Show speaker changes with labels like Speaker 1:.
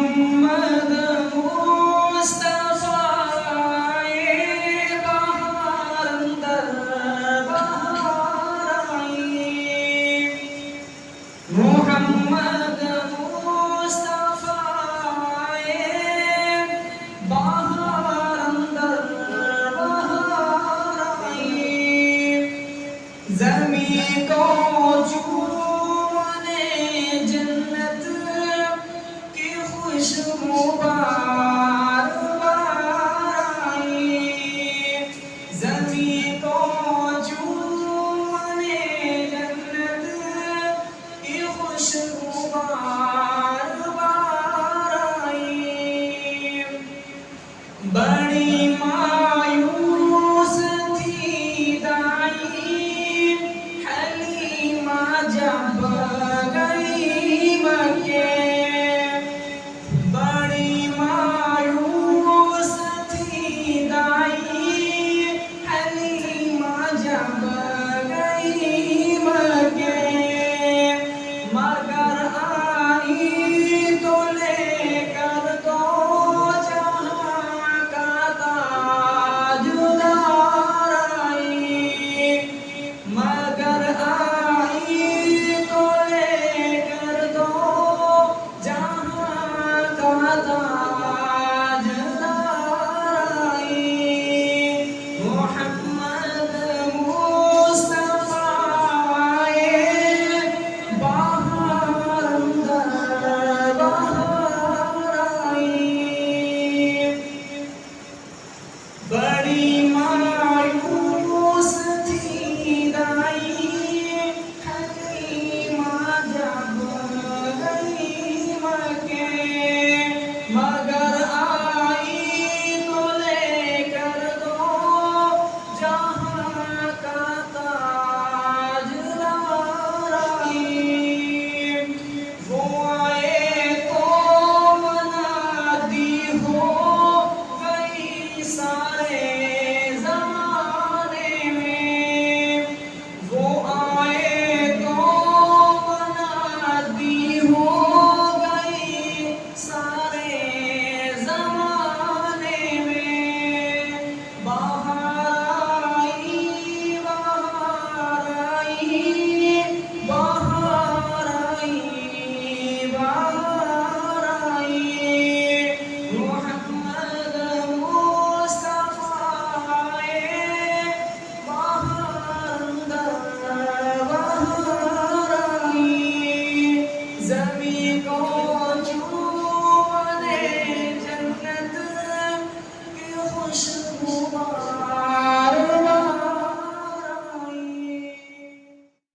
Speaker 1: मोहम्मद मुस्तफा ये बहार अंदर बहार आई। मोहम्मद मुस्तफा ये बहार अंदर बहार आई। ज़मीं को चूमने जन्नत की खुशबू बार बार आई। ज़मीं को चूमने जन्नत की खुशबू बार बार आई। बड़ी मायूस थी दाई हलीमा जब गई मक्के। बड़ी मायूस थी दाई हलीमा जब गई मक्के। मगर आई तो लेकर तो जहां का ताजदार आई। मगर आई तो लेकर तो जहां का ताजदार आई। मोहम्मद मुस्तफा ये बहार अंदर बहार आई। बड़ी मायूस थी दाई हलीमा जब गई मक्के। मगर आई तो लेकर दो जहां का ताजदार आई। वो आए तो मनादी हो गई सारे ज़माने में। वो आए तो मनादी हो गई सारे ज़माने में। बहार आई बहार आई बहार आई बहार आई। मोहम्मद मुस्तफा ये बहार अंदर बहार आई। ज़मीं को चूमने जन्नत की खुशबू